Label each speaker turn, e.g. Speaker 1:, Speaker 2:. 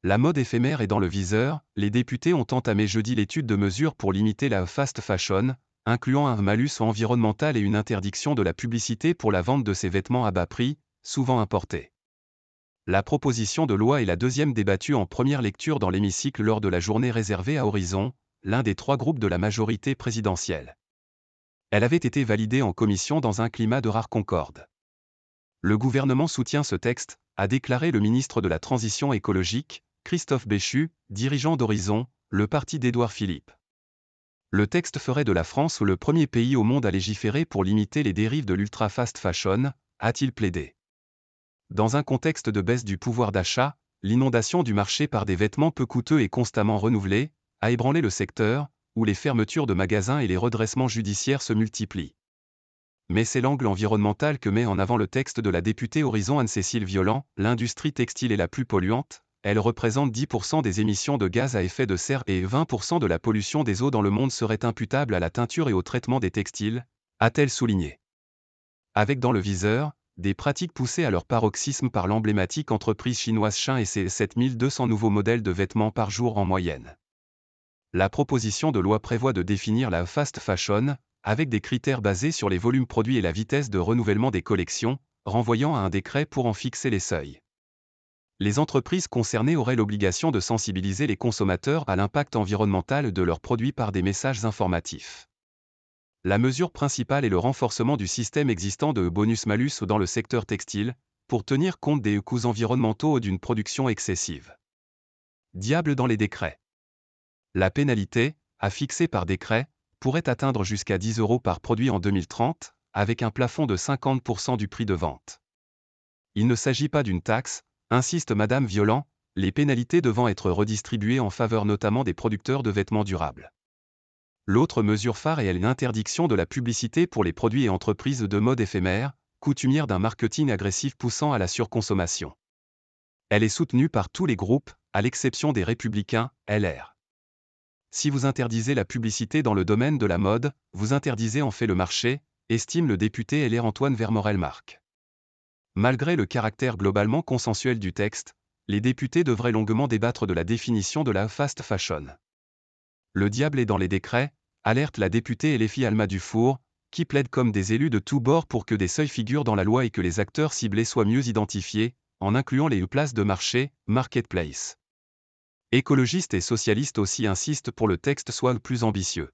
Speaker 1: La mode éphémère est dans le viseur, les députés ont entamé jeudi l'étude de mesures pour limiter la fast fashion, incluant un malus environnemental et une interdiction de la publicité pour la vente de ces vêtements à bas prix, souvent importés. La proposition de loi est la deuxième débattue en première lecture dans l'hémicycle lors de la journée réservée à Horizon, l'un des 3 groupes de la majorité présidentielle. Elle avait été validée en commission dans un climat de rare concorde. Le gouvernement soutient ce texte, a déclaré le ministre de la Transition écologique, Christophe Béchu, dirigeant d'Horizon, le parti d'Édouard Philippe. Le texte ferait de la France le premier pays au monde à légiférer pour limiter les dérives de l'ultra-fast fashion, a-t-il plaidé. Dans un contexte de baisse du pouvoir d'achat, l'inondation du marché par des vêtements peu coûteux et constamment renouvelés a ébranlé le secteur, où les fermetures de magasins et les redressements judiciaires se multiplient. Mais c'est l'angle environnemental que met en avant le texte de la députée Horizon Anne-Cécile Violent. L'industrie textile est la plus polluante, elle représente 10% des émissions de gaz à effet de serre et 20% de la pollution des eaux dans le monde serait imputable à la teinture et au traitement des textiles, a-t-elle souligné. Avec dans le viseur, des pratiques poussées à leur paroxysme par l'emblématique entreprise chinoise Shein et ses 7200 nouveaux modèles de vêtements par jour en moyenne. La proposition de loi prévoit de définir la fast fashion, avec des critères basés sur les volumes produits et la vitesse de renouvellement des collections, renvoyant à un décret pour en fixer les seuils. Les entreprises concernées auraient l'obligation de sensibiliser les consommateurs à l'impact environnemental de leurs produits par des messages informatifs. La mesure principale est le renforcement du système existant de bonus-malus dans le secteur textile, pour tenir compte des coûts environnementaux d'une production excessive. Diable dans les décrets. La pénalité, à fixer par décret, pourrait atteindre jusqu'à 10 € par produit en 2030, avec un plafond de 50% du prix de vente. Il ne s'agit pas d'une taxe, insiste Madame Violent, les pénalités devant être redistribuées en faveur notamment des producteurs de vêtements durables. L'autre mesure phare est l'interdiction de la publicité pour les produits et entreprises de mode éphémère, coutumières d'un marketing agressif poussant à la surconsommation. Elle est soutenue par tous les groupes, à l'exception des Républicains, LR. Si vous interdisez la publicité dans le domaine de la mode, vous interdisez en fait le marché, estime le député LR Antoine Vermorel-Marc. Malgré le caractère globalement consensuel du texte, les députés devraient longuement débattre de la définition de la fast fashion. Le diable est dans les décrets, alerte la députée LFI Alma Dufour, qui plaide comme des élus de tous bords pour que des seuils figurent dans la loi et que les acteurs ciblés soient mieux identifiés, en incluant les places de marché, marketplace. Écologistes et socialistes aussi insistent pour que le texte soit plus ambitieux.